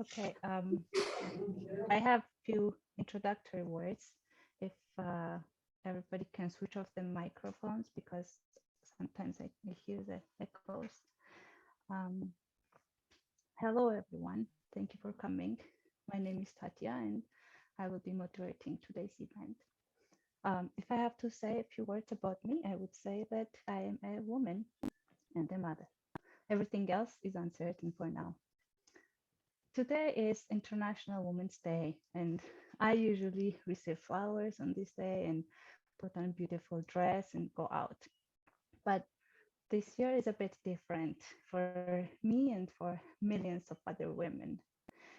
Okay, I have few introductory words. If everybody can switch off the microphones, because sometimes I hear the echoes. Hello, everyone. Thank you for coming. My name is Tatya, and I will be moderating today's event. If I have to say a few words about me, I would say that I am a woman and a mother. Everything else is uncertain for now. Today is International Women's Day, and I usually receive flowers on this day and put on a beautiful dress and go out. But this year is a bit different for me and for millions of other women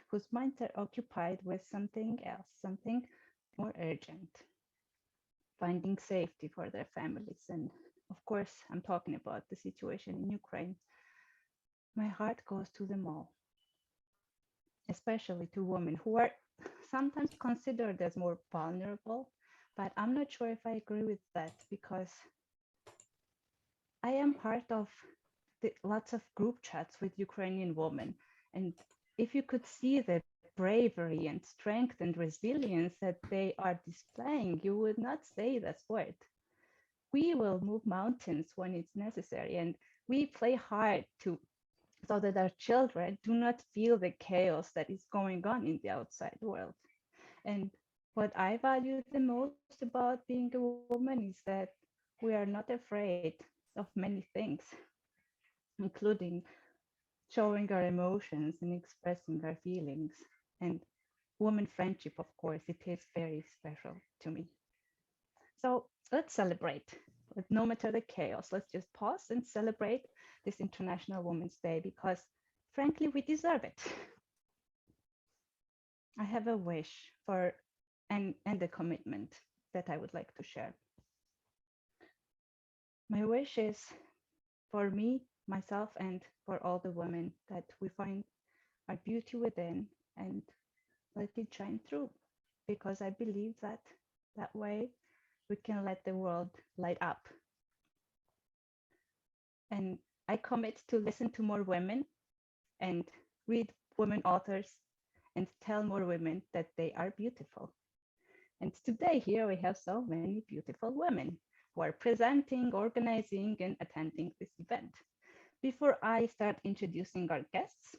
whose minds are occupied with something else, something more urgent, finding safety for their families. And of course, I'm talking about the situation in Ukraine. My heart goes to them all, especially to women who are sometimes considered as more vulnerable, but I'm not sure if I agree with that, because I am part of lots of group chats with Ukrainian women. And if you could see the bravery and strength and resilience that they are displaying, you would not say that word. We will move mountains when it's necessary, and we play hard so that our children do not feel the chaos that is going on in the outside world. And what I value the most about being a woman is that we are not afraid of many things, including showing our emotions and expressing our feelings. And woman friendship, of course, it is very special to me. So let's celebrate. No matter the chaos, let's just pause and celebrate this International Women's Day, because frankly, we deserve it. I have a wish for and a commitment that I would like to share. My wish is for me, myself, and for all the women that we find our beauty within and let it shine through, because I believe that that way we can let the world light up. And I commit to listen to more women and read women authors and tell more women that they are beautiful. And today here we have so many beautiful women who are presenting, organizing, and attending this event. Before I start introducing our guests,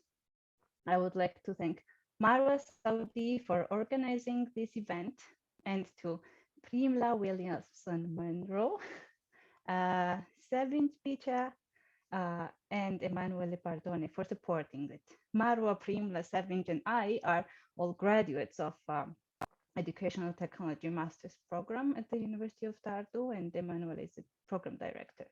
I would like to thank Marwa Saudi for organizing this event, and to Primla Williamson Monroe, Sevin Picha, and Emanuele Pardone for supporting it. Marwa, Primla, Sevin, and I are all graduates of Educational Technology Master's Program at the University of Tartu, and Emanuele is the program director.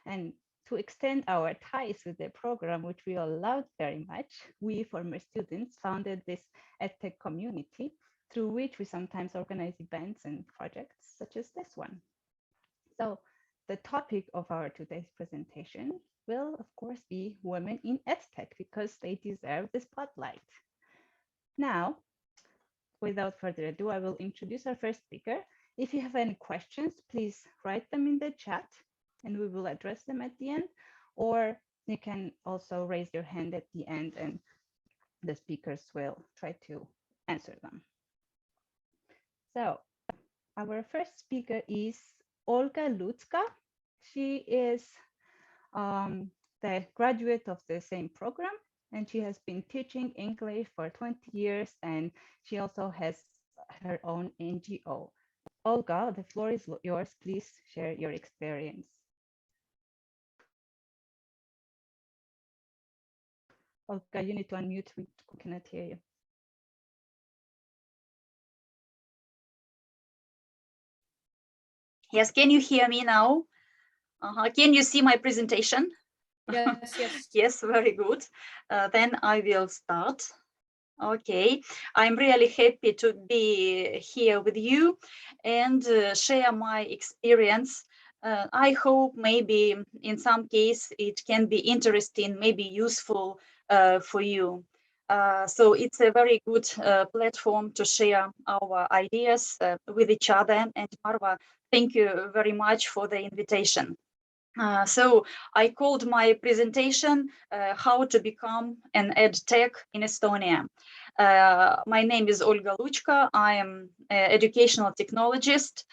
And to extend our ties with the program, which we all loved very much, we former students founded this EdTech community, through which we sometimes organize events and projects such as this one. So the topic of our today's presentation will, of course, be women in EdTech, because they deserve the spotlight. Now, without further ado, I will introduce our first speaker. If you have any questions, please write them in the chat and we will address them at the end, or you can also raise your hand at the end and the speakers will try to answer them. So our first speaker is Olga Lutzka. She is the graduate of the same program, and she has been teaching English for 20 years, and she also has her own NGO. Olga, the floor is yours. Please share your experience. Olga, you need to unmute. We cannot hear you. Yes, can you hear me now? Can you see my presentation? Yes, yes. Yes, very good. Then I will start. Okay, I'm really happy to be here with you and share my experience. I hope maybe in some case it can be interesting, maybe useful for you. So it's a very good platform to share our ideas with each other. And Marwa, thank you very much for the invitation. So I called my presentation How to Become an EdTech in Estonia. My name is Olga Lutzka. I am an educational technologist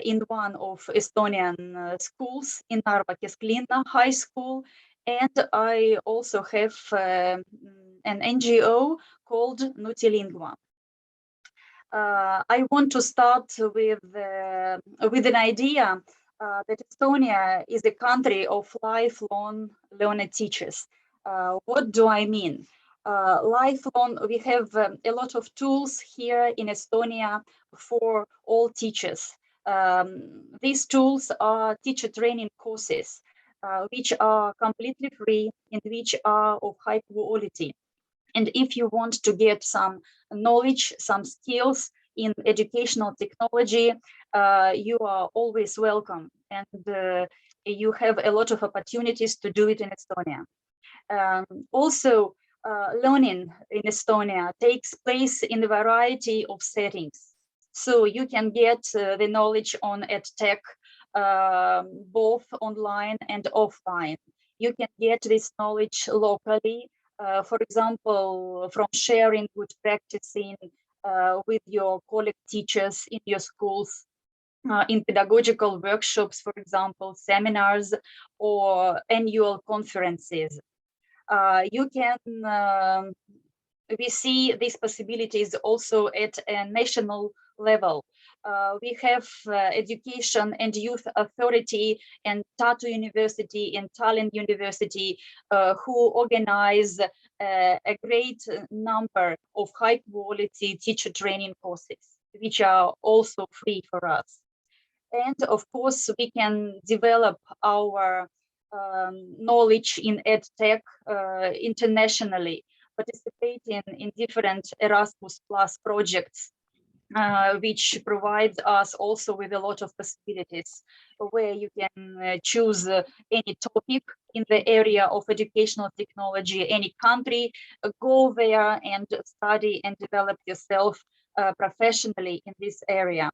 in one of Estonian schools in Narva Kesklinna High School. And I also have an NGO called Nutilingua. I want to start with an idea that Estonia is a country of lifelong learner teachers. What do I mean? Lifelong, we have a lot of tools here in Estonia for all teachers. These tools are teacher training courses, which are completely free and which are of high quality. And if you want to get some knowledge, some skills in educational technology, you are always welcome. And you have a lot of opportunities to do it in Estonia. Also, learning in Estonia takes place in a variety of settings. So you can get the knowledge on EdTech, both online and offline. You can get this knowledge locally, for example, from sharing good practicing with your colleague teachers in your schools, in pedagogical workshops, for example, seminars or annual conferences. You can, we see these possibilities also at a national level. We have Education and Youth Authority and Tartu University and Tallinn University who organize a great number of high quality teacher training courses, which are also free for us. And of course, we can develop our knowledge in EdTech internationally, participating in different Erasmus Plus projects, which provides us also with a lot of possibilities, where you can choose any topic in the area of educational technology, any country, go there and study and develop yourself professionally in this area.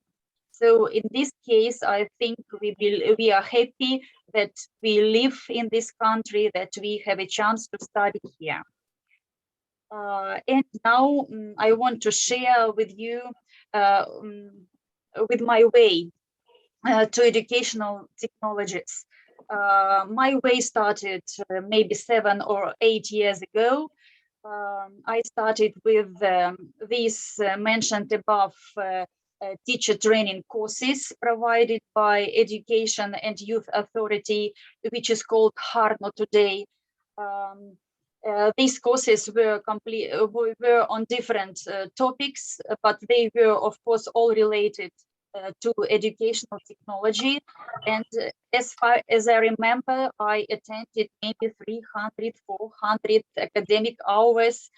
So in this case, I think we are happy that we live in this country, that we have a chance to study here. And now I want to share with you with my way to educational technologies. My way started maybe 7 or 8 years ago. I started with these mentioned above teacher training courses provided by Education and Youth Authority, which is called Harno today. These courses were on different topics, but they were, of course, all related to educational technology. And as far as I remember, I attended maybe 300, 400 academic hours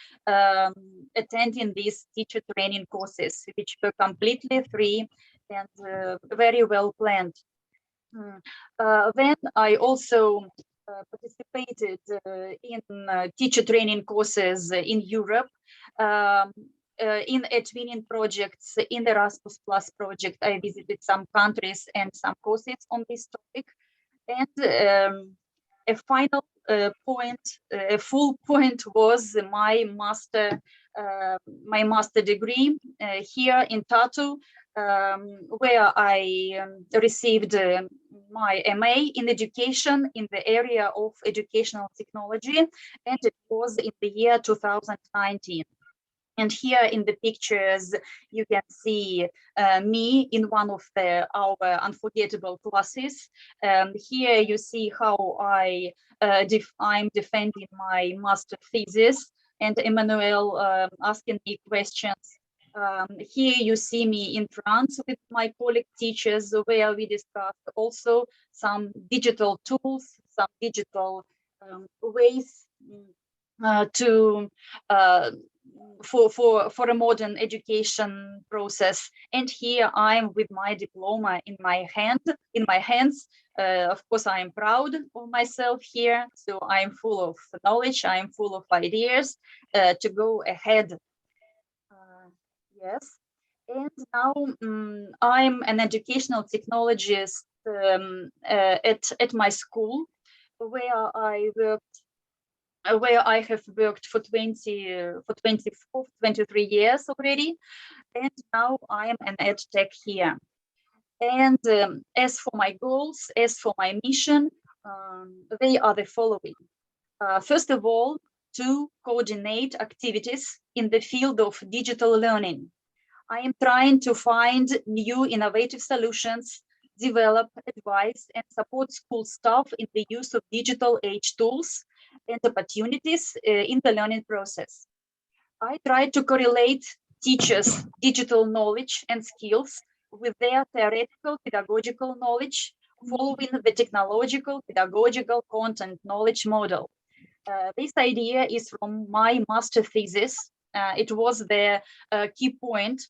attending these teacher training courses, which were completely free and very well planned. Then I also participated in teacher training courses in Europe, in twinning projects, in the Erasmus Plus project. I visited some countries and some courses on this topic. And a final point, a full point was my master degree here in Tartu, where I received my MA in education in the area of educational technology, and it was in the year 2019. And here in the pictures, you can see me in one of our unforgettable classes. Here you see how I'm defending my master thesis, and Emmanuel asking me questions. Here you see me in France with my colleague teachers, where we discussed also some digital tools, some digital ways for a modern education process. And here I'm with my diploma in my hands. Of course, I am proud of myself here. So I'm full of knowledge. I'm full of ideas to go ahead. Yes. And now I'm an educational technologist at my school, where I have worked for 24, 23 years already, and now I am an EdTech here. And as for my goals, as for my mission, they are the following. First of all, to coordinate activities in the field of digital learning. I am trying to find new innovative solutions, develop, advise, and support school staff in the use of digital age tools and opportunities in the learning process. I try to correlate teachers' digital knowledge and skills with their theoretical pedagogical knowledge, following the technological pedagogical content knowledge model. This idea is from my master thesis. It was the key point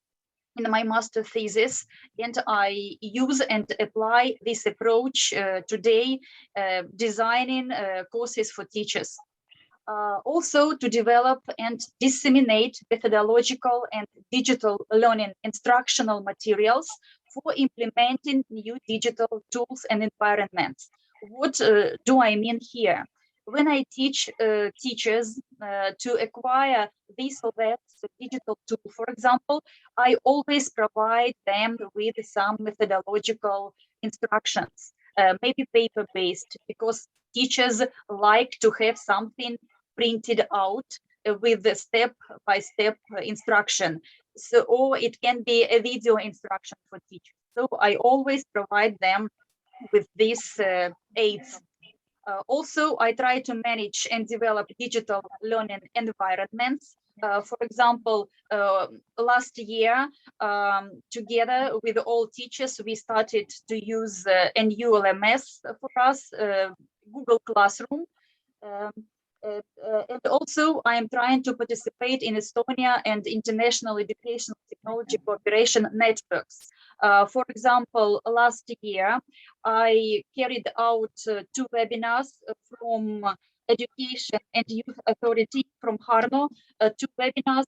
in my master thesis, and I use and apply this approach today, designing courses for teachers. Also to develop and disseminate methodological and digital learning instructional materials for implementing new digital tools and environments. What do I mean here? When I teach teachers to acquire this or that digital tool, for example, I always provide them with some methodological instructions, maybe paper-based, because teachers like to have something printed out with the step-by-step instruction. So, or it can be a video instruction for teachers. So I always provide them with these aids. Also, I try to manage and develop digital learning environments. For example, last year, together with all teachers, we started to use a new LMS for us, Google Classroom. And also, I am trying to participate in Estonia and international educational technology cooperation networks. For example, last year, I carried out 2 webinars from Education and Youth Authority from Harno, 2 webinars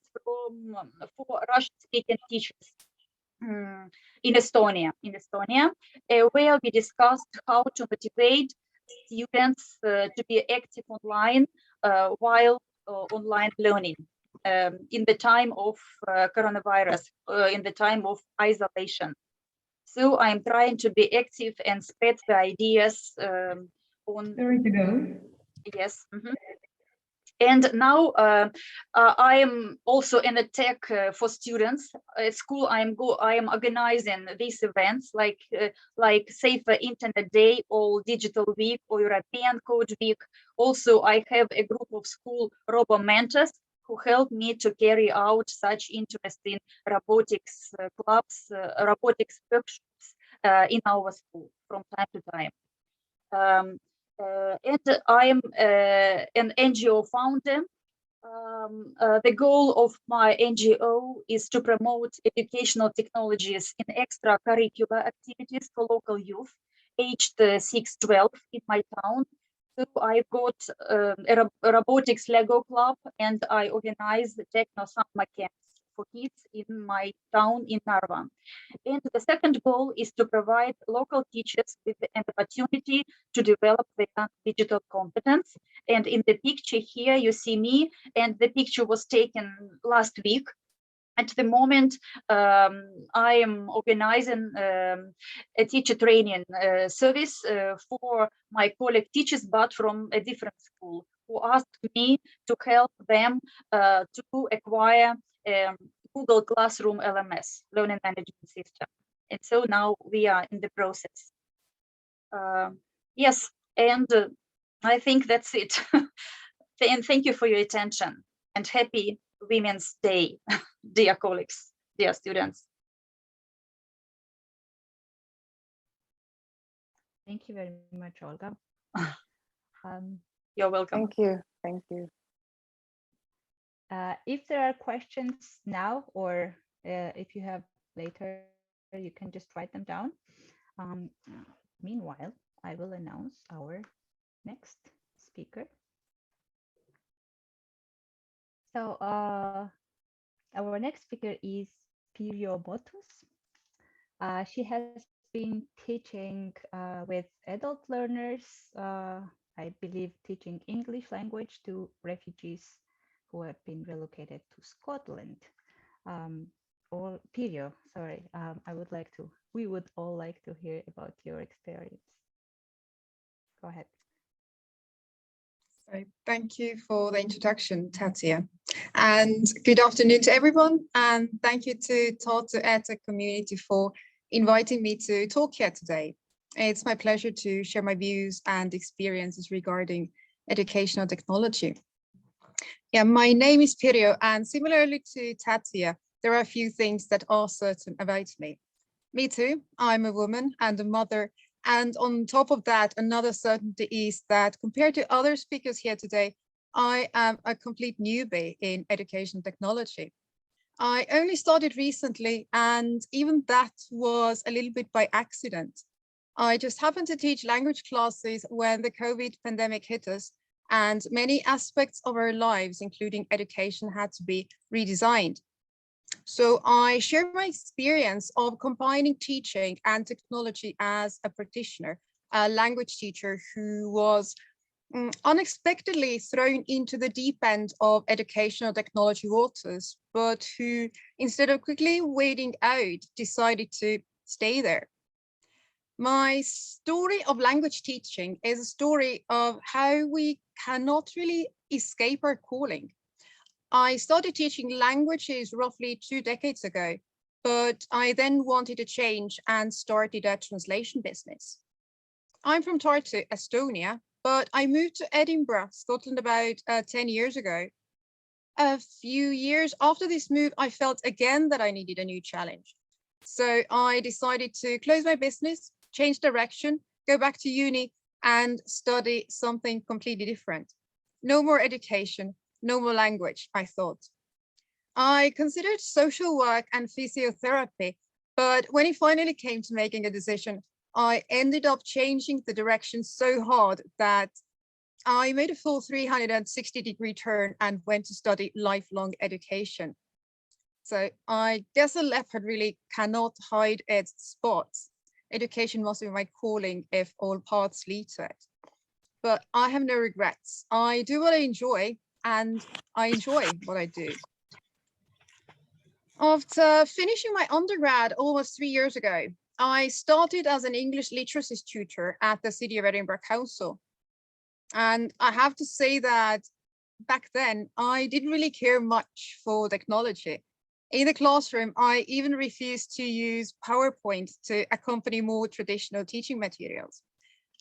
for Russian-speaking teachers in Estonia, where we discussed how to motivate students to be active online while online learning in the time of coronavirus, in the time of isolation. So I'm trying to be active and spread the ideas on. Sorry to go. Yes. And now I am also in EdTech for students. At school, I am organizing these events like Safer Internet Day or Digital Week or European Code Week. Also, I have a group of school robo mentors who help me to carry out such interesting robotics clubs, robotics workshops in our school from time to time. And I am an NGO founder. The goal of my NGO is to promote educational technologies in extracurricular activities for local youth aged 6-12 in my town. So I've got a robotics Lego club, and I organize the techno summer camps for kids in my town in Narva. And the second goal is to provide local teachers with an opportunity to develop their digital competence. And in the picture here, you see me, and the picture was taken last week. At the moment, I am organizing a teacher training service for my colleague teachers, but from a different school, who asked me to help them to acquire Google Classroom LMS, Learning Management System. And so now we are in the process. Yes, and I think that's it. And thank you for your attention, and happy Women's Day, dear colleagues, dear students. Thank you very much, Olga. You're welcome. Thank you. Thank you. If there are questions now, or if you have later, you can just write them down. Meanwhile, I will announce our next speaker. So our next speaker is Perio Botus. She has been teaching with adult learners, I believe teaching English language to refugees who have been relocated to Scotland. Or Pirjo, sorry, we would all like to hear about your experience. Go ahead. So thank you for the introduction, Tatia. And good afternoon to everyone. And thank you to Tartu EdTech community for inviting me to talk here today. It's my pleasure to share my views and experiences regarding educational technology. Yeah, my name is Perio, and similarly to Tatia, there are a few things that are certain about me. Me too, I'm a woman and a mother. And on top of that, another certainty is that compared to other speakers here today, I am a complete newbie in education technology. I only started recently, and even that was a little bit by accident. I just happened to teach language classes when the COVID pandemic hit us, and many aspects of our lives, including education, had to be redesigned. So I share my experience of combining teaching and technology as a practitioner, a language teacher who was unexpectedly thrown into the deep end of educational technology waters, but who, instead of quickly wading out, decided to stay there. My story of language teaching is a story of how we cannot really escape our calling. I started teaching languages roughly 2 decades ago, but I then wanted to change and started a translation business. I'm from Tartu, Estonia, but I moved to Edinburgh, Scotland about 10 years ago. A few years after this move, I felt again that I needed a new challenge. So I decided to close my business, change direction, go back to uni and study something completely different. No more education, no more language, I thought. I considered social work and physiotherapy, but when it finally came to making a decision, I ended up changing the direction so hard that I made a full 360-degree turn and went to study lifelong education. So I guess a leopard really cannot hide its spots. Education must be my calling if all paths lead to it. But I have no regrets. I do what I enjoy, and I enjoy what I do. After finishing my undergrad almost 3 years ago, I started as an English literacy tutor at the City of Edinburgh Council. And I have to say that back then, I didn't really care much for technology. In the classroom, I even refused to use PowerPoint to accompany more traditional teaching materials.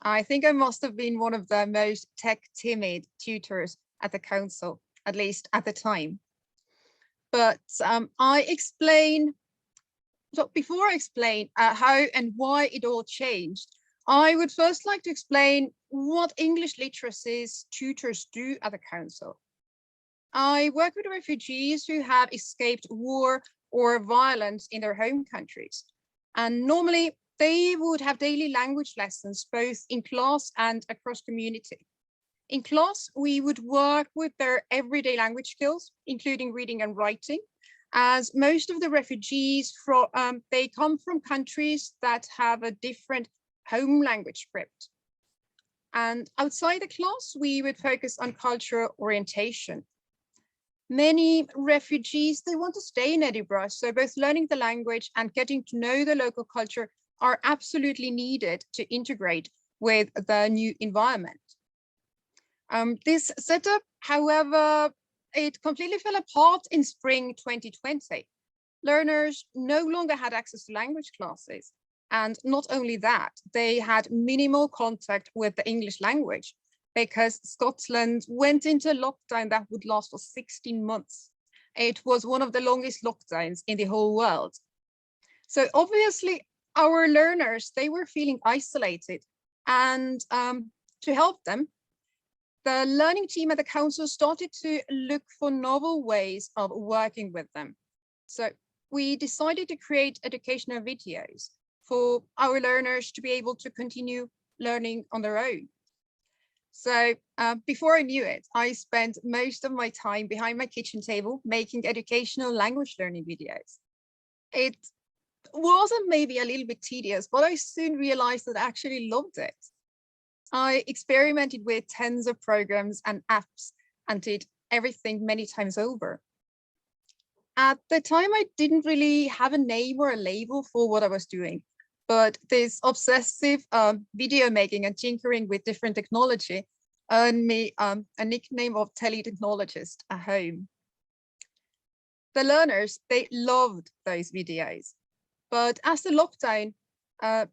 I think I must have been one of the most tech-timid tutors at the council, at least at the time. But before I explain how and why it all changed, I would first like to explain what English literacy's tutors do at the council. I work with refugees who have escaped war or violence in their home countries. And normally they would have daily language lessons, both in class and across community. In class, we would work with their everyday language skills, including reading and writing, as most of the refugees they come from countries that have a different home language script. And outside the class, we would focus on cultural orientation. Many refugees, they want to stay in Edinburgh, so both learning the language and getting to know the local culture are absolutely needed to integrate with the new environment. This setup, however, it completely fell apart in spring 2020. Learners no longer had access to language classes. And not only that, they had minimal contact with the English language because Scotland went into lockdown that would last for 16 months. It was one of the longest lockdowns in the whole world. So obviously our learners, they were feeling isolated, and to help them, the learning team at the council started to look for novel ways of working with them. So we decided to create educational videos for our learners to be able to continue learning on their own. So before I knew it, I spent most of my time behind my kitchen table making educational language learning videos. It wasn't maybe a little bit tedious, but I soon realized that I actually loved it. I experimented with tens of programs and apps and did everything many times over. At the time, I didn't really have a name or a label for what I was doing, but this obsessive video making and tinkering with different technology earned me a nickname of teletechnologist at home. The learners, they loved those videos, but as the lockdown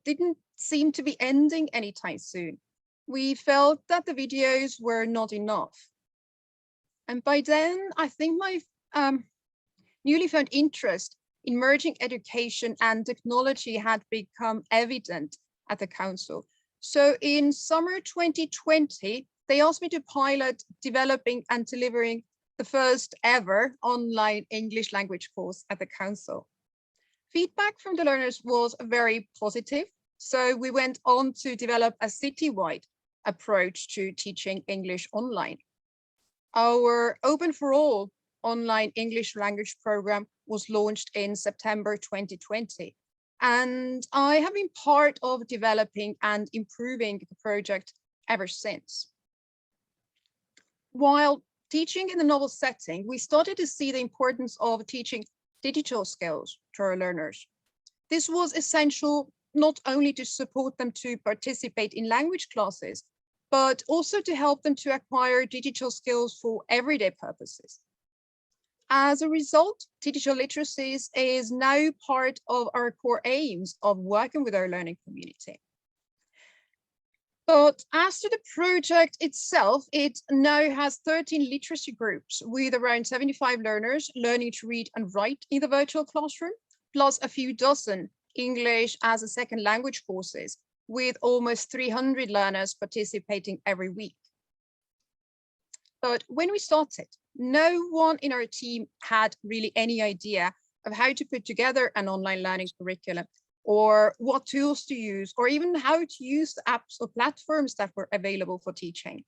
didn't seem to be ending anytime soon, we felt that the videos were not enough. And by then, I think my newly found interest in merging education and technology had become evident at the council. So in summer 2020, they asked me to pilot developing and delivering the first ever online English language course at the council. Feedback from the learners was very positive. So we went on to develop a citywide approach to teaching English online. Our Open for All online English language program was launched in September 2020. And I have been part of developing and improving the project ever since. While teaching in a novel setting, we started to see the importance of teaching digital skills to our learners. This was essential not only to support them to participate in language classes, but also to help them to acquire digital skills for everyday purposes. As a result, digital literacy is now part of our core aims of working with our learning community. But as to the project itself, it now has 13 literacy groups with around 75 learners learning to read and write in the virtual classroom, plus a few dozen English as a second language courses, with almost 300 learners participating every week. But when we started, no one in our team had really any idea of how to put together an online learning curriculum, or what tools to use, or even how to use the apps or platforms that were available for teaching.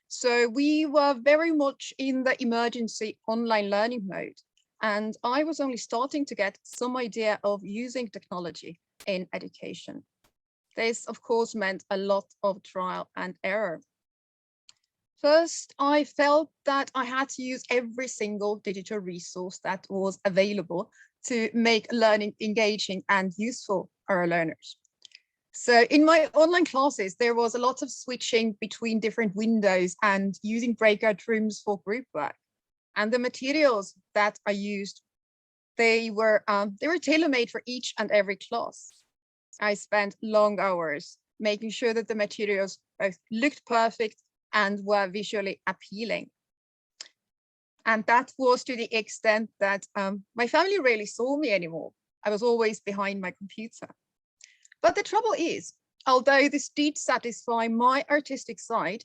So we were very much in the emergency online learning mode, and I was only starting to get some idea of using technology in education. This, of course, meant a lot of trial and error. First, I felt that I had to use every single digital resource that was available to make learning engaging and useful for our learners. So in my online classes, there was a lot of switching between different windows and using breakout rooms for group work. And the materials that I used, they were tailor-made for each and every class. I spent long hours making sure that the materials both looked perfect and were visually appealing. And that was to the extent that my family rarely saw me anymore. I was always behind my computer. But the trouble is, although this did satisfy my artistic side,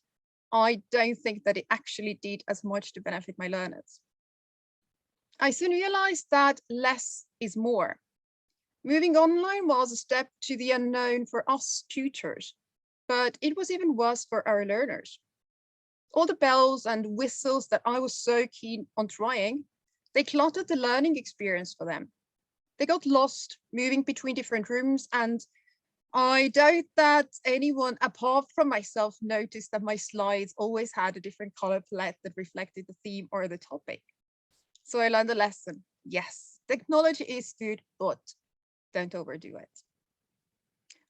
I don't think that it actually did as much to benefit my learners. I soon realized that less is more. Moving online was a step to the unknown for us tutors, but it was even worse for our learners. All the bells and whistles that I was so keen on trying, they cluttered the learning experience for them. They got lost moving between different rooms, and I doubt that anyone apart from myself noticed that my slides always had a different color palette that reflected the theme or the topic. So I learned a lesson. Yes, technology is good, but don't overdo it.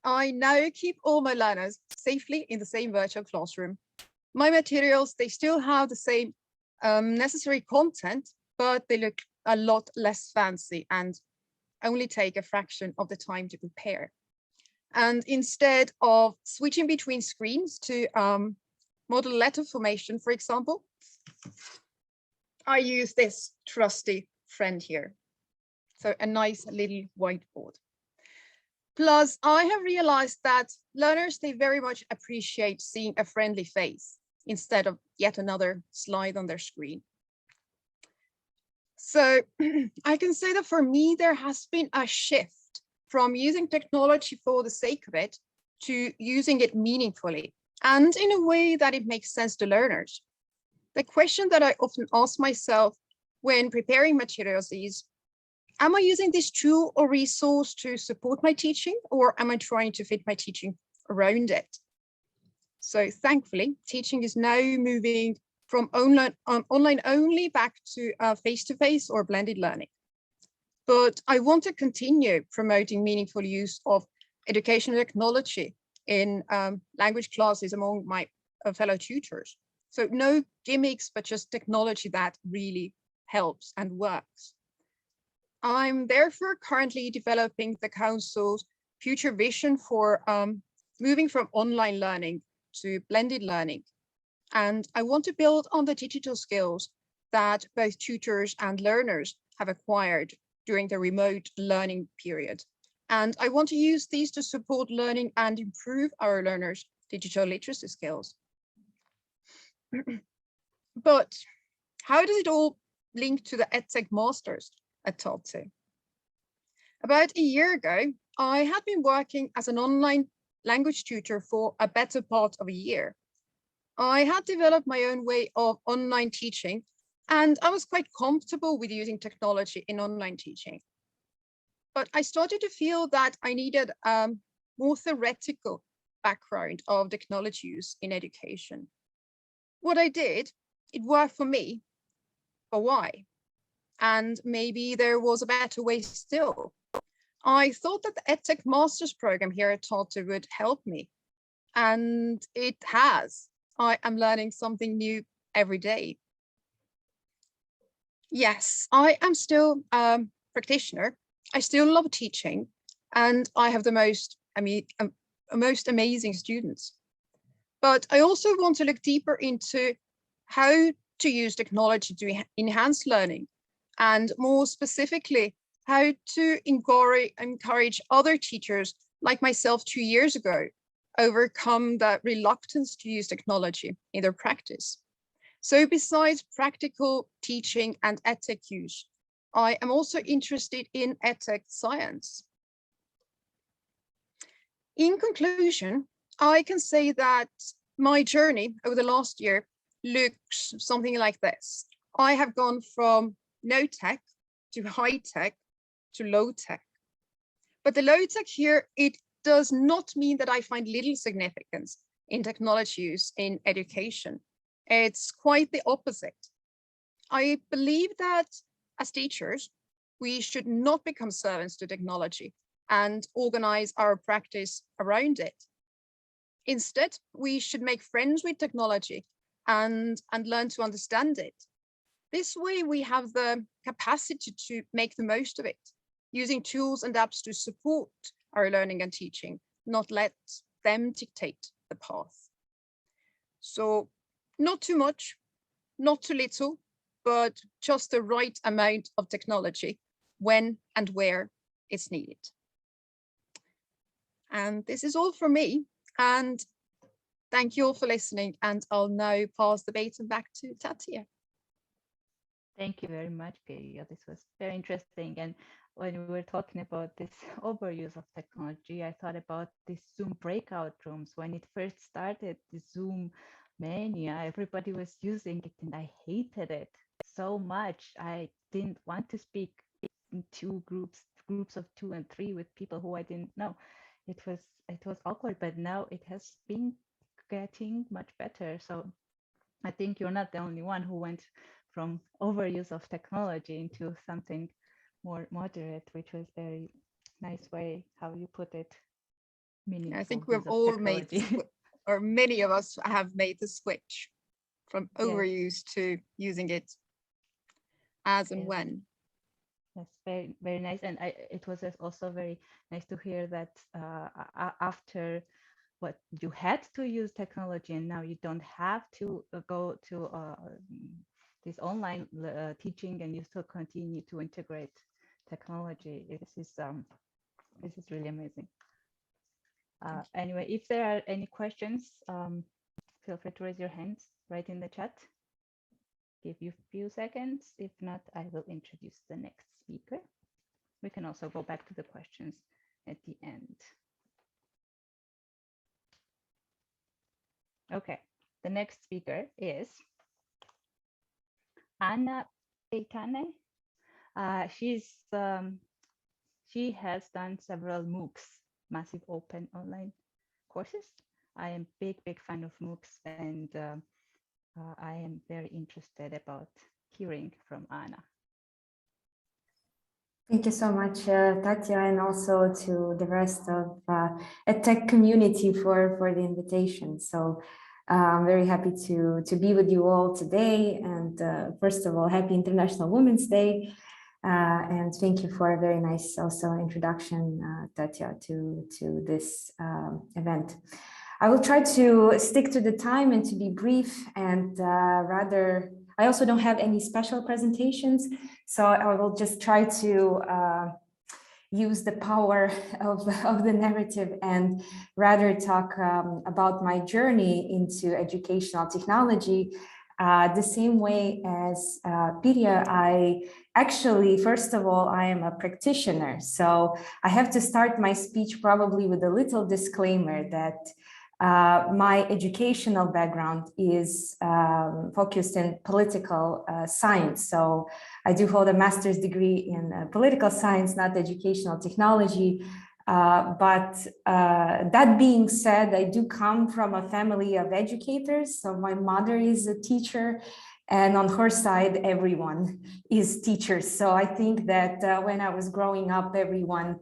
I now keep all my learners safely in the same virtual classroom. My materials, they still have the same necessary content, but they look a lot less fancy and only take a fraction of the time to prepare. And instead of switching between screens to model letter formation, for example, I use this trusty friend here. So a nice little whiteboard. Plus, I have realized that learners, they very much appreciate seeing a friendly face instead of yet another slide on their screen. So I can say that for me, there has been a shift from using technology for the sake of it to using it meaningfully and in a way that it makes sense to learners. The question that I often ask myself when preparing materials is, am I using this tool or resource to support my teaching, or am I trying to fit my teaching around it? So thankfully, teaching is now moving from online only back to face-to-face or blended learning. But I want to continue promoting meaningful use of educational technology in language classes among my fellow tutors. So no gimmicks, but just technology that really helps and works. I'm therefore currently developing the Council's future vision for moving from online learning to blended learning. And I want to build on the digital skills that both tutors and learners have acquired during the remote learning period. And I want to use these to support learning and improve our learners' digital literacy skills. But how does it all link to the EdTech Masters at Tartu? About a year ago, I had been working as an online language tutor for a better part of a year. I had developed my own way of online teaching, and I was quite comfortable with using technology in online teaching. But I started to feel that I needed a more theoretical background of technology use in education. What I did, it worked for me, but why? And maybe there was a better way still. I thought that the EdTech Masters program here at Tartu would help me, and it has. I am learning something new every day. Yes, I am still a practitioner. I still love teaching, and I have the most amazing students. But I also want to look deeper into how to use technology to enhance learning, and more specifically, how to encourage other teachers like myself 2 years ago overcome that reluctance to use technology in their practice. So besides practical teaching and EdTech use, I am also interested in EdTech science. In conclusion, I can say that my journey over the last year looks something like this. I have gone from no tech to high tech to low tech. But the low tech here, it does not mean that I find little significance in technology use in education. It's quite the opposite. I believe that as teachers, we should not become servants to technology and organize our practice around it. Instead, we should make friends with technology and learn to understand it. This way, we have the capacity to make the most of it, using tools and apps to support our learning and teaching, not let them dictate the path. So not too much, not too little, but just the right amount of technology when and where it's needed. And this is all from me. And thank you all for listening. And I'll now pass the baton back to Tatia. Thank you very much, Perio. This was very interesting. And when we were talking about this overuse of technology, I thought about these Zoom breakout rooms. When it first started, the Zoom mania, everybody was using it, and I hated it so much. I didn't want to speak in groups of 2 and 3 with people who I didn't know. It was awkward, but now it has been getting much better. So I think you're not the only one who went from overuse of technology into something more moderate, which was very nice way how you put it. I think we've all made, or many of us have made the switch from overuse to using it as and when. That's very, very nice. And it was also very nice to hear that after what you had to use technology and now you don't have to go to this online teaching, and you still continue to integrate technology. This is really amazing. Anyway, if there are any questions, feel free to raise your hands right in the chat. Give you a few seconds. If not, I will introduce the next speaker. We can also go back to the questions at the end. Okay, the next speaker is Beitane. She has done several MOOCs, massive open online courses. I am big fan of MOOCs, and I am very interested about hearing from Anna. Thank you so much, Tatya, and also to the rest of EdTech community for the invitation. So I'm very happy to be with you all today. And first of all, happy International Women's Day. And thank you for a very nice also introduction, Tatya, to this event. I will try to stick to the time and to be brief and I also don't have any special presentations, so I will just try to use the power of the narrative and rather talk about my journey into educational technology the same way as Pirjo. I actually, first of all, I am a practitioner, so I have to start my speech probably with a little disclaimer that my educational background is focused in political science. So I do hold a master's degree in political science, not educational technology. But that being said, I do come from a family of educators. So my mother is a teacher, and on her side, everyone is teachers. So I think that when I was growing up, everyone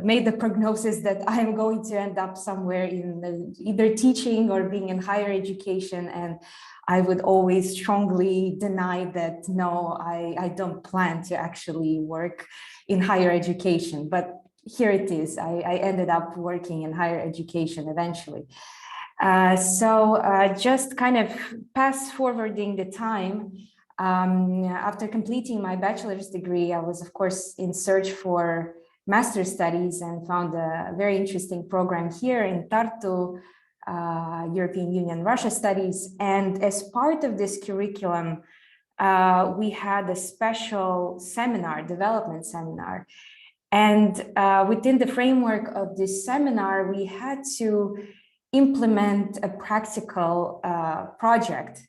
made the prognosis that I'm going to end up somewhere in either teaching or being in higher education. And I would always strongly deny that, no, I don't plan to actually work in higher education. But here it is. I ended up working in higher education eventually. So just kind of fast forwarding the time, after completing my bachelor's degree, I was, of course, in search for master's studies and found a very interesting program here in Tartu, European Union Russia Studies. And as part of this curriculum, we had a special seminar, development seminar. And within the framework of this seminar, we had to implement a practical project.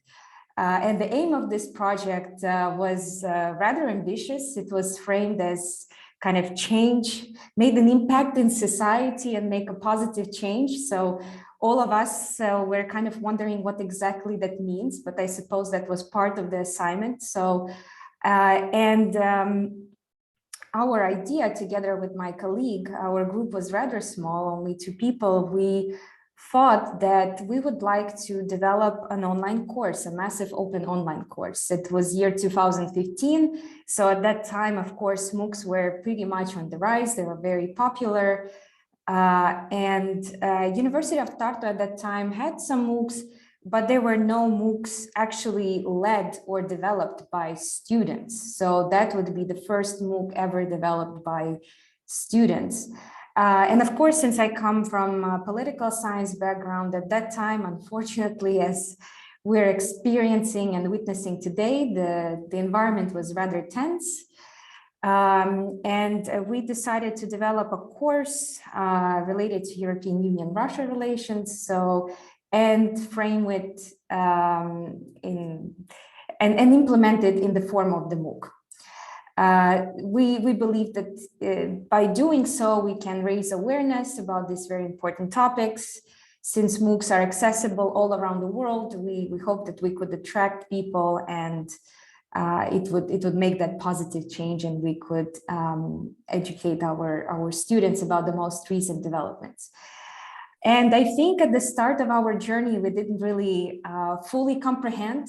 And the aim of this project was rather ambitious. It was framed as kind of change, made an impact in society and make a positive change. So all of us were kind of wondering what exactly that means, but I suppose that was part of the assignment. So, our idea together with my colleague, our group was rather small, only 2 people. We thought that we would like to develop an online course, a massive open online course. It was year 2015. So at that time, of course, MOOCs were pretty much on the rise. They were very popular. University of Tartu at that time had some MOOCs, but there were no MOOCs actually led or developed by students. So that would be the first MOOC ever developed by students. And of course, since I come from a political science background at that time, unfortunately, as we're experiencing and witnessing today, the environment was rather tense. We decided to develop a course related to European Union-Russia relations, and frame it and implement it in the form of the MOOC. We believe that by doing so, we can raise awareness about these very important topics. Since MOOCs are accessible all around the world, we hope that we could attract people and it would make that positive change, and we could educate our students about the most recent developments. And I think at the start of our journey, we didn't really fully comprehend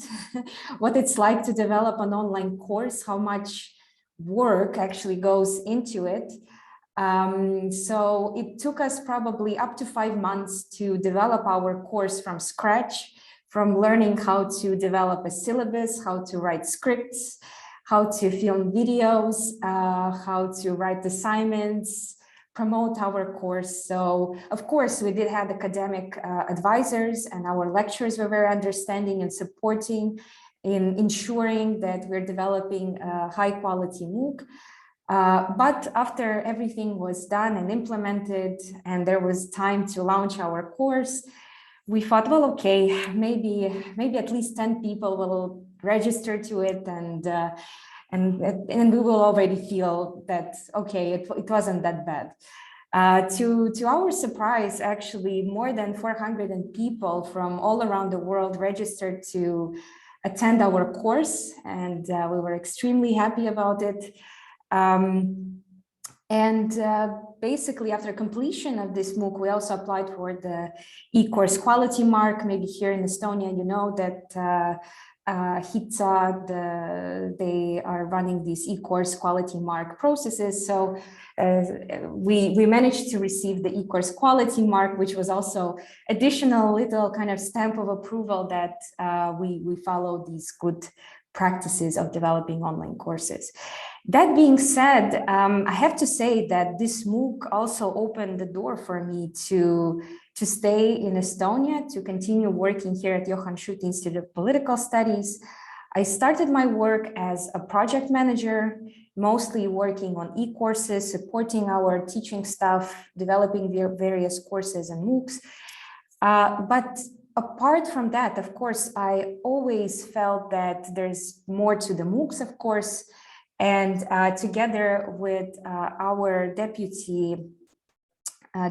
what it's like to develop an online course, how much work actually goes into it. So it took us probably up to 5 months to develop our course from scratch, from learning how to develop a syllabus, how to write scripts, how to film videos, how to write assignments, promote our course. So of course we did have academic advisors, and our lecturers were very understanding and supporting in ensuring that we're developing a high quality MOOC. But after everything was done and implemented and there was time to launch our course, we thought, well, okay, maybe at least 10 people will register to it, and we will already feel that, okay, it wasn't that bad. To our surprise, actually, more than 400 people from all around the world registered to attend our course, and we were extremely happy about it. Basically, after completion of this MOOC, we also applied for the e-course quality mark. Maybe here in Estonia, you know that HITSA, they are running these e-course quality mark processes. So we managed to receive the e-course quality mark, which was also additional little kind of stamp of approval that we follow these good practices of developing online courses. That being said, I have to say that this MOOC also opened the door for me to stay in Estonia, to continue working here at Johann Schutt Institute of Political Studies. I started my work as a project manager, mostly working on e-courses, supporting our teaching staff, developing their various courses and MOOCs. But apart from that, of course, I always felt that there's more to the MOOCs, of course, and together with our deputy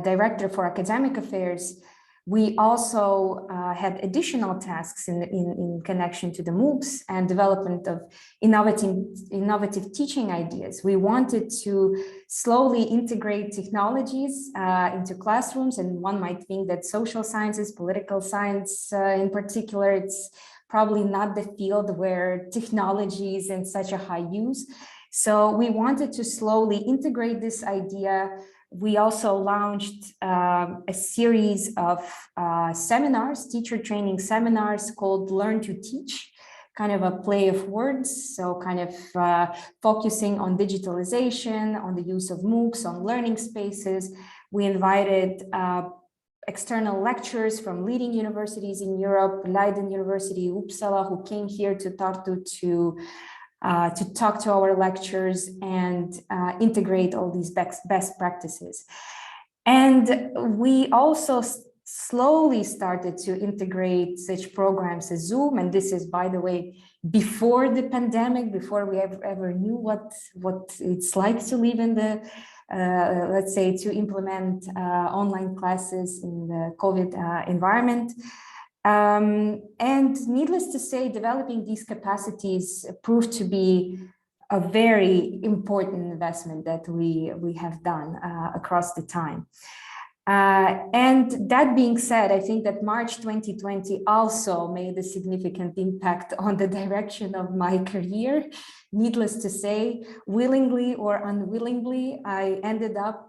director for academic affairs, we also had additional tasks in connection to the MOOCs and development of innovative teaching ideas. We wanted to slowly integrate technologies into classrooms, and one might think that social sciences, political science in particular, it's probably not the field where technology is in such a high use. So we wanted to slowly integrate this idea. We also launched a series of seminars, teacher training seminars called Learn to Teach, kind of a play of words. So kind of focusing on digitalization, on the use of MOOCs, on learning spaces. We invited external lecturers from leading universities in Europe, Leiden University, Uppsala, who came here to Tartu to talk to our lectures and integrate all these best practices. And we also slowly started to integrate such programs as Zoom. And this is, by the way, before the pandemic, before we ever knew what it's like to live in the, let's say, to implement online classes in the COVID environment. And needless to say, developing these capacities proved to be a very important investment that we have done across the time. And that being said, I think that March 2020 also made a significant impact on the direction of my career. Needless to say, willingly or unwillingly, I ended up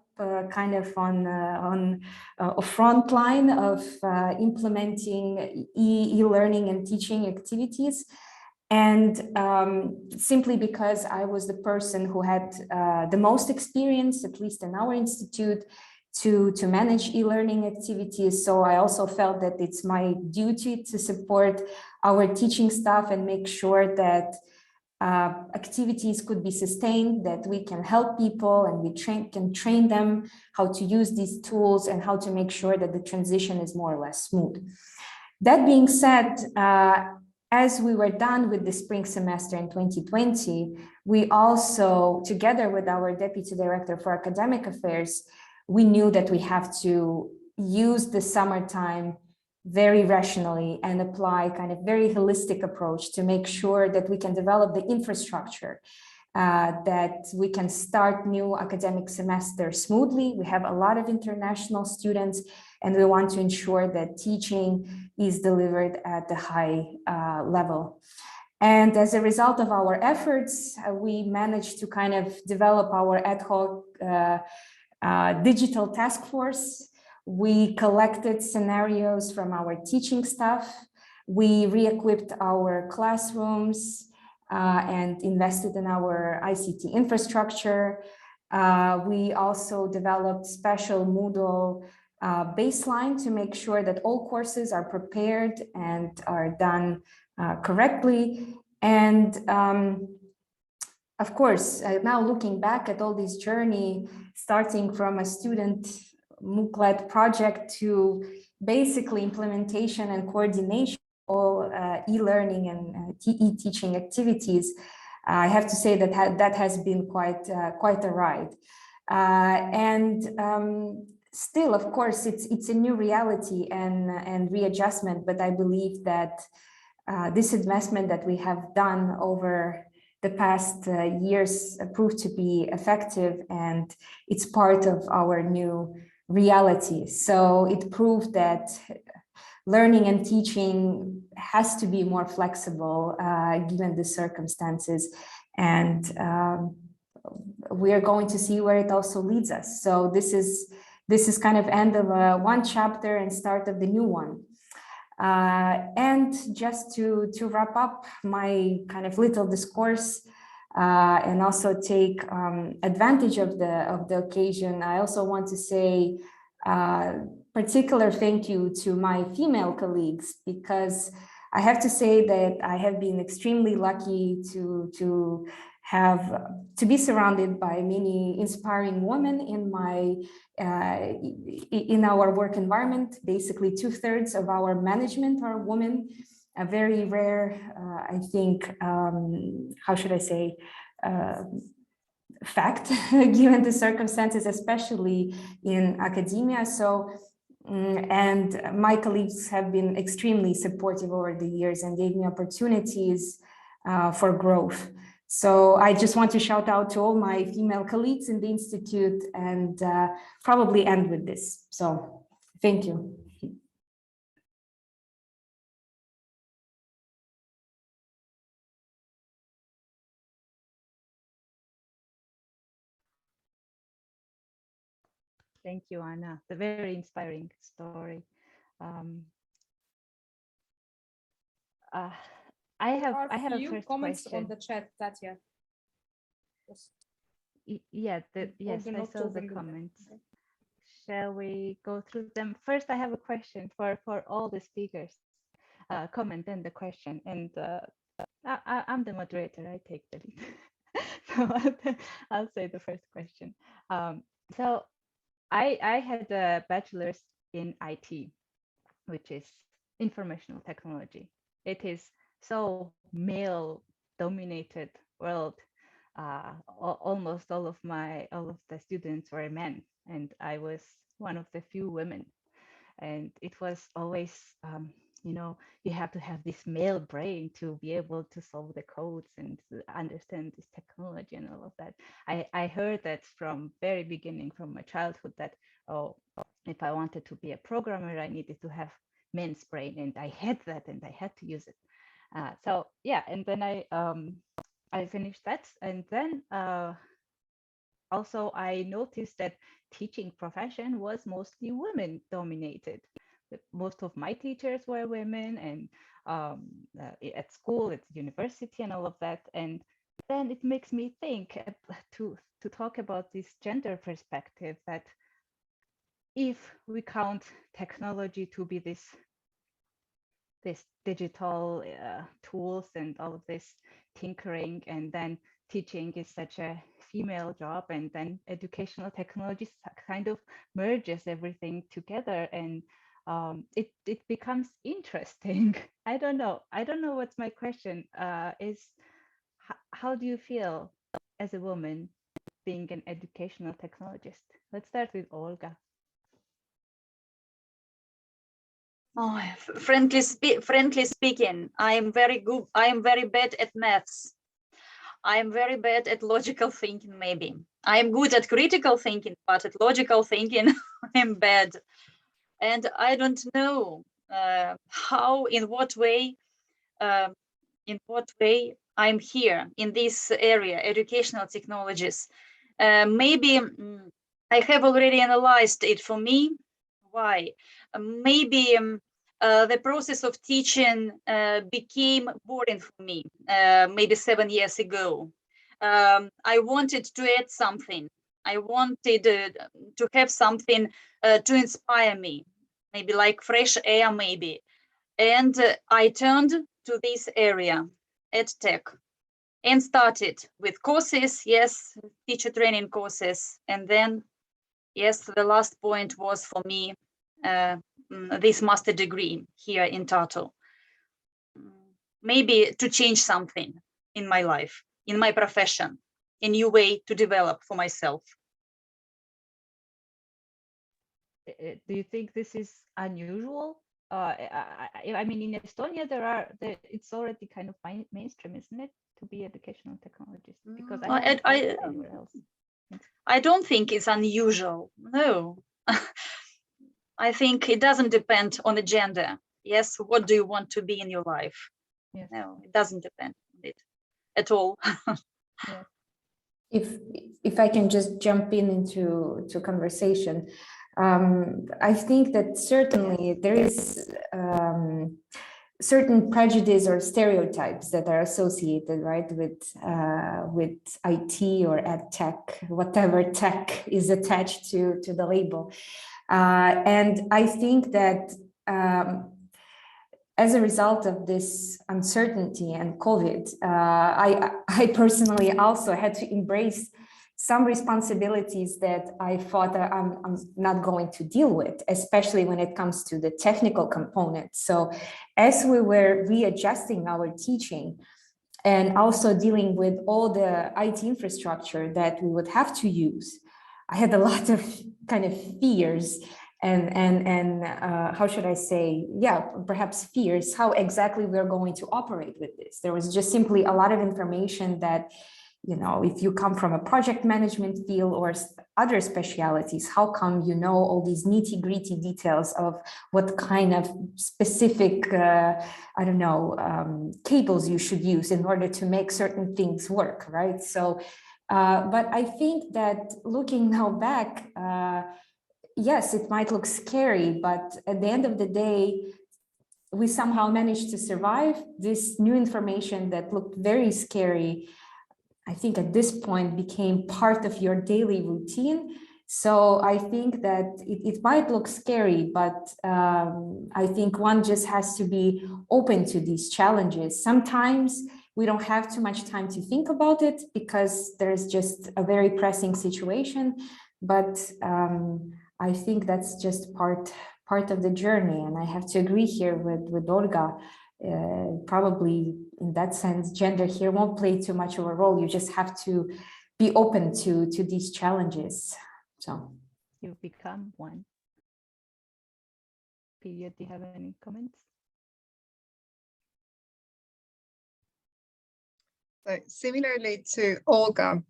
kind of on a front line of implementing e-learning and teaching activities. And simply because I was the person who had the most experience, at least in our institute, to manage e-learning activities. So I also felt that it's my duty to support our teaching staff and make sure that activities could be sustained, that we can help people and we can train them how to use these tools and how to make sure that the transition is more or less smooth. That being said, as we were done with the spring semester in 2020, we also, together with our Deputy Director for Academic Affairs, we knew that we have to use the summertime very rationally and apply kind of very holistic approach to make sure that we can develop the infrastructure, that we can start new academic semester smoothly. We have a lot of international students and we want to ensure that teaching is delivered at the high level. And as a result of our efforts, we managed to kind of develop our ad hoc digital task force. We collected scenarios from our teaching staff. We re-equipped our classrooms and invested in our ICT infrastructure. We also developed special Moodle baseline to make sure that all courses are prepared and are done correctly. And of course, now looking back at all this journey, starting from a student MOOC-led project to basically implementation and coordination of all e-learning and e-teaching activities, I have to say that that has been quite a ride. Still, of course, it's a new reality and readjustment, but I believe that this investment that we have done over the past years proved to be effective, and it's part of our new reality. So it proved that learning and teaching has to be more flexible given the circumstances, and we are going to see where it also leads us. So this is kind of end of one chapter and start of the new one. And just to wrap up my kind of little discourse and also take advantage of the occasion, I also want to say particular thank you to my female colleagues, because I have to say that I have been extremely lucky to be surrounded by many inspiring women in our work environment. Basically, 2/3 of our management are women. A very rare, I think, how should I say, fact, given the circumstances, especially in academia. So, and my colleagues have been extremely supportive over the years and gave me opportunities for growth. So I just want to shout out to all my female colleagues in the Institute and probably end with this. So thank you. Thank you, Anna. The very inspiring story. I have a first comments question on the chat, Tatya. Yes, I saw the comments. Okay. Shall we go through them? First, I have a question for all the speakers. Comment and the question, and I'm the moderator. I take the lead. So I'll say the first question. So I had a bachelor's in IT, which is informational technology. It is so male-dominated world. Almost all of the students were men, and I was one of the few women. And it was always, you have to have this male brain to be able to solve the codes and to understand this technology and all of that. I heard that from very beginning, from my childhood, that, oh, if I wanted to be a programmer, I needed to have men's brain, and I had that, and I had to use it. So yeah, and then I finished that, and then also I noticed that teaching profession was mostly women dominated. Most of my teachers were women, and at school, at university, and all of that. And then it makes me think to talk about this gender perspective, that if we count technology to be this digital tools and all of this tinkering, and then teaching is such a female job, and then educational technology kind of merges everything together, and it becomes interesting. I don't know what's my question is. How do you feel as a woman being an educational technologist? Let's start with Olga. Oh, frankly speaking, I am very good. I am very bad at maths. I am very bad at logical thinking, maybe. I am good at critical thinking, but at logical thinking, I'm bad. And I don't know how, in what way I'm here in this area, educational technologies. Maybe I have already analyzed it for me. Why? Maybe the process of teaching became boring for me maybe 7 years ago. I wanted to add something. I wanted to have something to inspire me, maybe like fresh air, maybe. And I turned to this area, EdTech, and started with courses, yes, teacher training courses. And then, yes, the last point was for me this master degree here in Tartu. Maybe to change something in my life. in my profession, a new way to develop for myself. Do you think this is unusual? I mean, in Estonia, it's already kind of mainstream, isn't it, to be educational technologist? Because I haven't heard it anywhere else. I don't think it's unusual. No, I think it doesn't depend on the gender. Yes, what do you want to be in your life? Yes. No, it doesn't depend on it at all. Yes. If I can just jump into conversation, I think that certainly there is certain prejudice or stereotypes that are associated, right, with IT or EdTech, whatever tech is attached to the label, and I think that as a result of this uncertainty and COVID, I personally also had to embrace some responsibilities that I thought that I'm not going to deal with, especially when it comes to the technical components. So as we were readjusting our teaching and also dealing with all the IT infrastructure that we would have to use, I had a lot of kind of fears and how should I say, yeah, perhaps fears, how exactly we're going to operate with this. There was just simply a lot of information that, you know, if you come from a project management field or other specialities, how come you know all these nitty-gritty details of what kind of specific, I don't know, cables you should use in order to make certain things work, right? So, but I think that looking now back, yes, it might look scary, but at the end of the day, we somehow managed to survive this new information that looked very scary. I think at this point became part of your daily routine. So I think that it might look scary, but I think one just has to be open to these challenges. Sometimes we don't have too much time to think about it because there's just a very pressing situation, but I think that's just part of the journey. And I have to agree here with Olga. Probably in that sense, gender here won't play too much of a role. You just have to be open to these challenges. So You become one. Pirjo, do you have any comments? So similarly to Olga,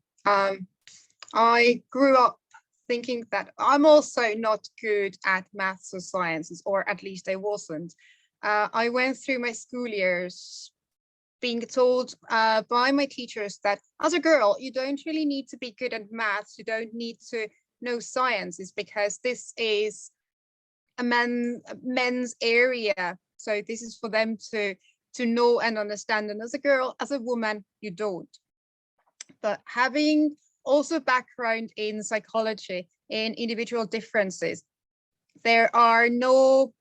I grew up thinking that I'm also not good at maths or sciences, or at least I wasn't. I went through my school years being told by my teachers that as a girl, you don't really need to be good at maths, you don't need to know sciences because this is a men's area. So this is for them to know and understand. And as a girl, as a woman, you don't. But having also background in psychology, in individual differences, there are no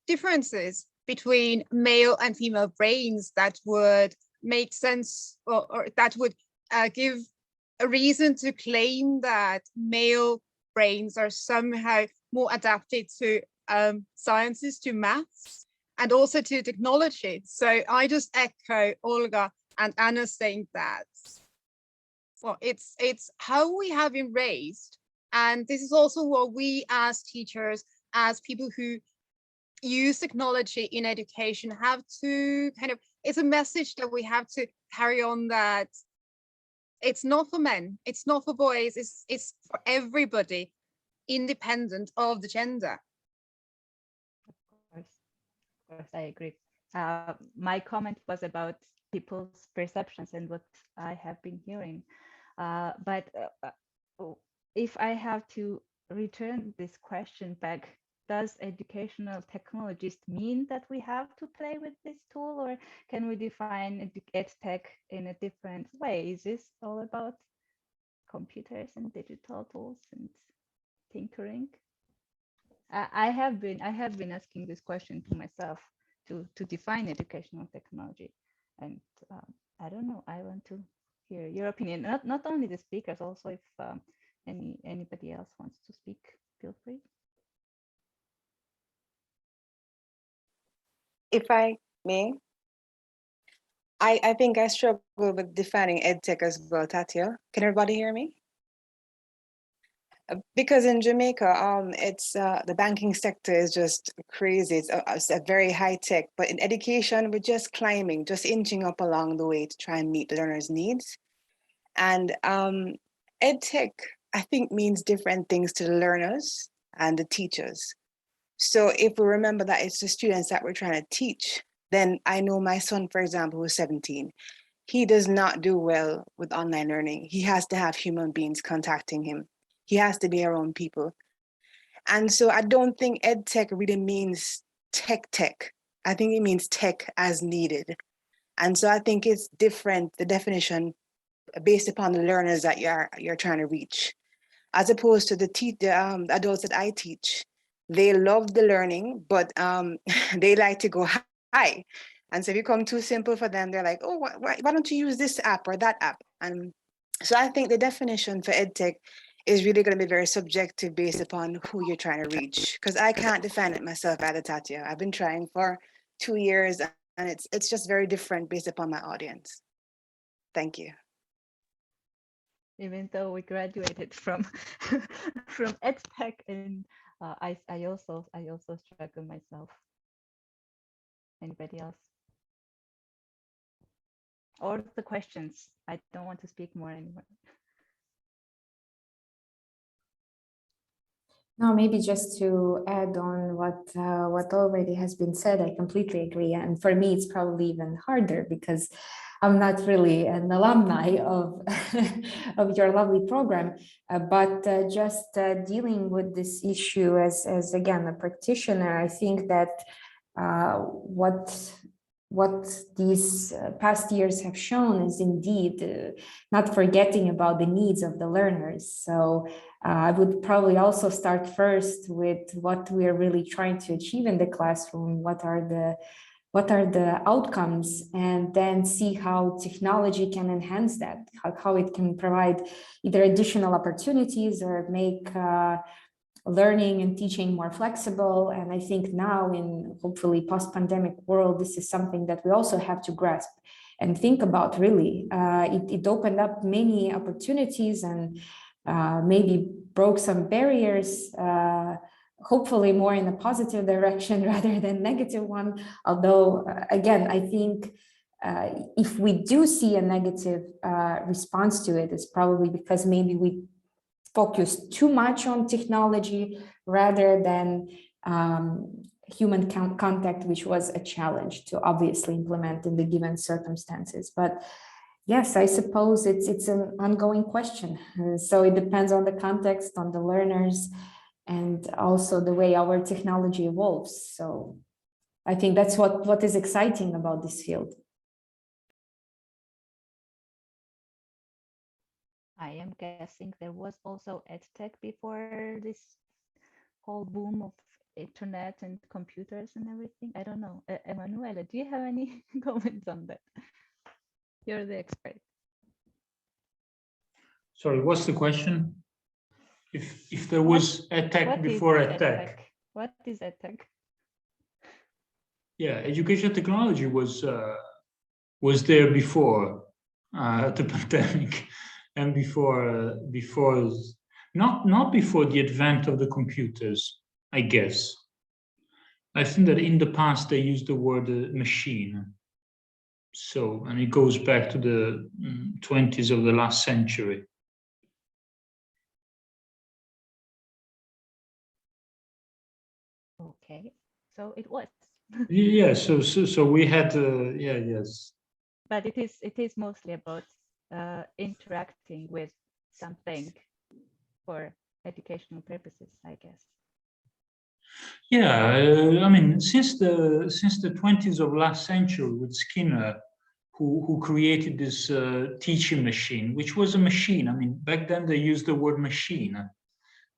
differences between male and female brains that would make sense or that would give a reason to claim that male brains are somehow more adapted to sciences, to maths, and also to technology. So I just echo Olga and Anna saying that, well, it's how we have been raised. And this is also what we as teachers, as people who use technology in education have to kind of, it's a message that we have to carry on, that it's not for men, it's not for boys, it's for everybody, independent of the gender. Of course, I agree. My comment was about people's perceptions and what I have been hearing. But if I have to return this question back, does educational technologist mean that we have to play with this tool, or can we define EdTech in a different way? Is this all about computers and digital tools and tinkering? I have been asking this question to myself to define educational technology, and I don't know. I want to hear your opinion. Not only the speakers, also if anybody else wants to speak, feel free. If I may, I think I struggle with defining EdTech as well, Tatia. Can everybody hear me? Because in Jamaica, it's the banking sector is just crazy. It's a very high tech, but in education, we're just climbing, just inching up along the way to try and meet the learners' needs. And EdTech, I think, means different things to the learners and the teachers. So if we remember that it's the students that we're trying to teach, then I know my son, for example, who's 17, he does not do well with online learning. He has to have human beings contacting him. He has to be around people. And so I don't think EdTech really means tech. I think it means tech as needed. And so I think it's different, the definition based upon the learners that you're trying to reach, as opposed to the adults that I teach. They love the learning, but they like to go high. And so if you come too simple for them, they're like, oh, why don't you use this app or that app? And so I think the definition for EdTech is really going to be very subjective based upon who you're trying to reach. Because I can't define it myself either, Tatia. I've been trying for 2 years, and it's just very different based upon my audience. Thank you. Even though we graduated from from EdTech, and I also struggle myself. Anybody else? Or the questions? I don't want to speak more anymore. No, maybe just to add on what already has been said, I completely agree. And for me, it's probably even harder because I'm not really an alumni of, of your lovely program, but just dealing with this issue as again, a practitioner, I think that what these past years have shown is indeed not forgetting about the needs of the learners. So I would probably also start first with what we are really trying to achieve in the classroom, what are the outcomes, and then see how technology can enhance that, how it can provide either additional opportunities or make learning and teaching more flexible. And I think now in hopefully post-pandemic world, this is something that we also have to grasp and think about really. It opened up many opportunities and maybe broke some barriers, hopefully more in a positive direction rather than negative one. Although, again, I think if we do see a negative response to it, it's probably because maybe we focus too much on technology rather than human contact, which was a challenge to obviously implement in the given circumstances. But yes, I suppose it's an ongoing question. So it depends on the context, on the learners, and also the way our technology evolves. So I think that's what is exciting about this field. I am guessing there was also EdTech before this whole boom of internet and computers and everything. I don't know. Emanuela, do you have any comments on that? You're the expert. Sorry, what's the question? If there was EdTech before EdTech. What is EdTech? Yeah, education technology was there before the pandemic. And before not before the advent of the computers, I guess. I think that in the past they used the word machine. So, and it goes back to the 20s of the last century. Okay, so it was. Yeah, so we had yes. But it is mostly about interacting with something for educational purposes, I guess. Yeah, I mean, since the 20s of last century with Skinner, who created this teaching machine, which was a machine. I mean, back then they used the word machine,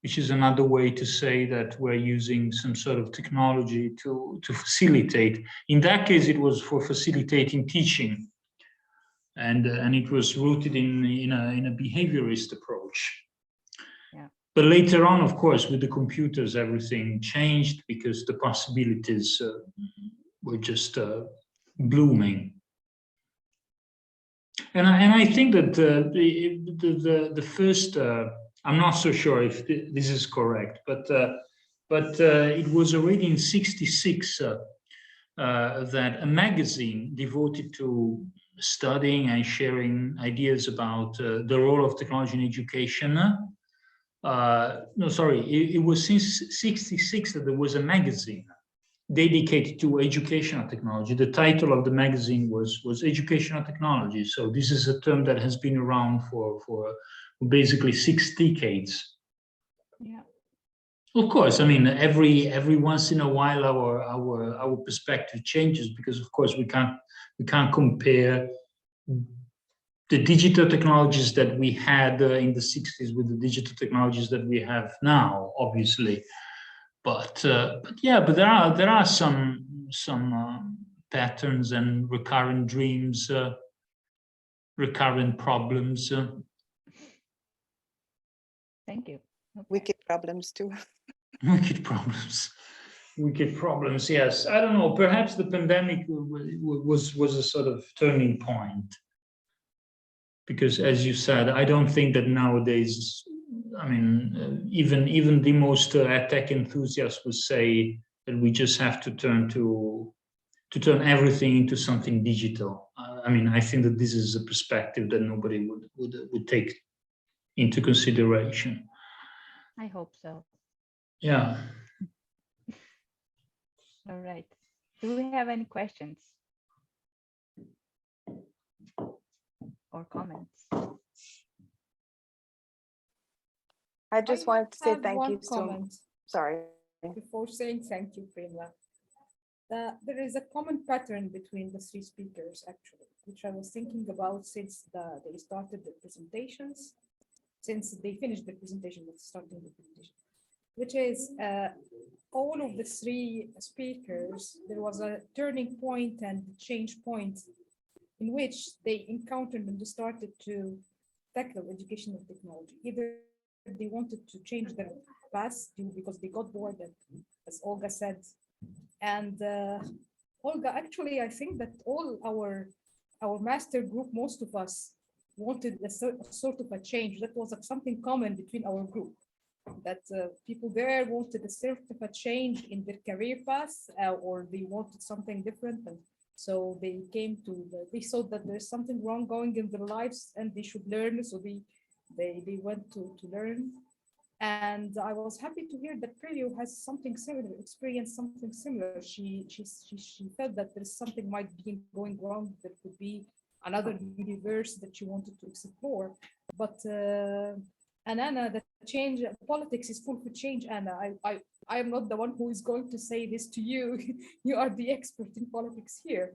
which is another way to say that we're using some sort of technology to facilitate. In that case, it was for facilitating teaching. And it was rooted in a behaviorist approach. Yeah. But later on, of course, with the computers, everything changed because the possibilities were just blooming. And I think that the first, I'm not so sure if this is correct, but it was already in '66 that a magazine devoted to studying and sharing ideas about the role of technology in education. No, sorry, it was since '66 that there was a magazine dedicated to educational technology. The title of the magazine was Educational Technology. So this is a term that has been around for basically 6 decades. Yeah. Of course, I mean, every once in a while our perspective changes, because of course we can't compare the digital technologies that we had in the '60s with the digital technologies that we have now, obviously. But yeah, but there are some patterns and recurrent dreams, recurrent problems. Thank you. Okay. Wicked problems too. Wicked problems. Wicked problems. Yes, I don't know. Perhaps the pandemic was a sort of turning point, because, as you said, I don't think that nowadays, I mean, even the most tech enthusiasts would say that we just have to turn everything into something digital. I mean, I think that this is a perspective that nobody would take into consideration. I hope so. Yeah. All right. Do we have any questions or comments? I just want to say thank you so much. Comment Sorry. before saying thank you, Prima. There is a common pattern between the three speakers, actually, which I was thinking about since they started the presentations, since they finished the presentation, but starting the presentation, which is all of the three speakers, there was a turning point and change point in which they encountered and started to tackle educational technology. Either they wanted to change their path because they got bored, as Olga said. And Olga, actually, I think that all our master group, most of us wanted a sort of a change. That was something common between our group, that people there wanted a sort of a change in their career path, or they wanted something different. And so they came to, they thought that there's something wrong going in their lives and they should learn. So they went to learn. And I was happy to hear that Perio has something similar, experienced something similar. She felt that there's something might be going wrong, that could be another universe that she wanted to explore. But and Anna, the change, politics is full for change, Anna. I am not the one who is going to say this to you. You are the expert in politics here.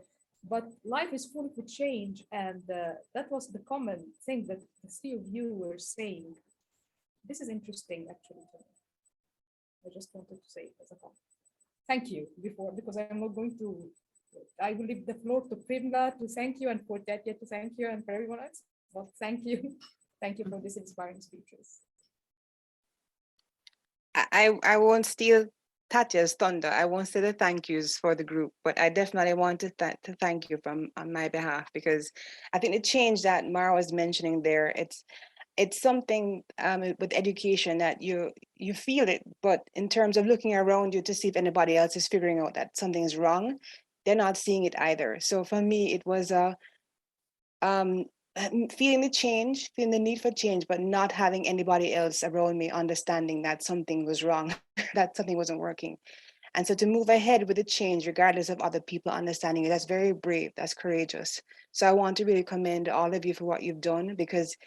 But life is full of change, and that was the common thing that the three of you were saying. This is interesting, actually. I just wanted to say it as a comment. Thank you because I'm not going to, I will leave the floor to Primla to thank you, and for Tatya to thank you, and for everyone else. Well, thank you. Thank you for these inspiring speeches. I won't steal Tatya's thunder. I won't say the thank yous for the group, but I definitely want to thank you on my behalf, because I think the change that Mara was mentioning there, it's something with education that you feel it, but in terms of looking around you to see if anybody else is figuring out that something is wrong, they're not seeing it either. So for me, it was feeling the change, feeling the need for change, but not having anybody else around me understanding that something was wrong, that something wasn't working. And so to move ahead with the change, regardless of other people understanding it, that's very brave, that's courageous. So I want to really commend all of you for what you've done, because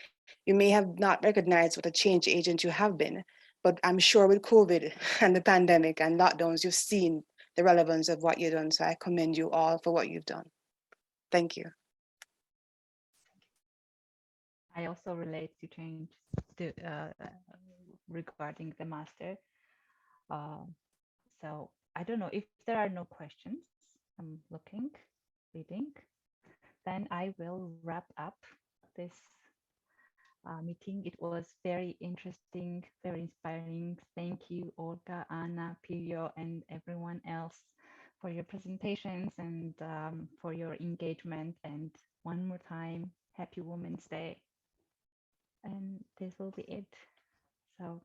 you may have not recognized what a change agent you have been, but I'm sure with COVID and the pandemic and lockdowns, you've seen the relevance of what you've done. So I commend you all for what you've done. Thank you. I also relate to change to, regarding the master. So I don't know if there are no questions. I'm reading. Then I will wrap up this meeting. It was very interesting, very inspiring. Thank you, Olga, Anna, Pirjo, and everyone else for your presentations and for your engagement. And one more time, happy Women's Day. And this will be it. So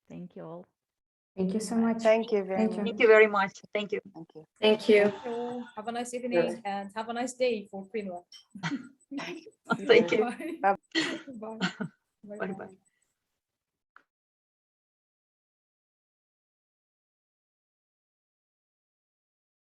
thank you all. Thank you so much. Thank you very Thank much. you. Thank you very much. Thank you. Thank you. Thank you. So have a nice evening and have a nice day for Pirjo. Thank you. Bye. Bye. Bye. Bye bye.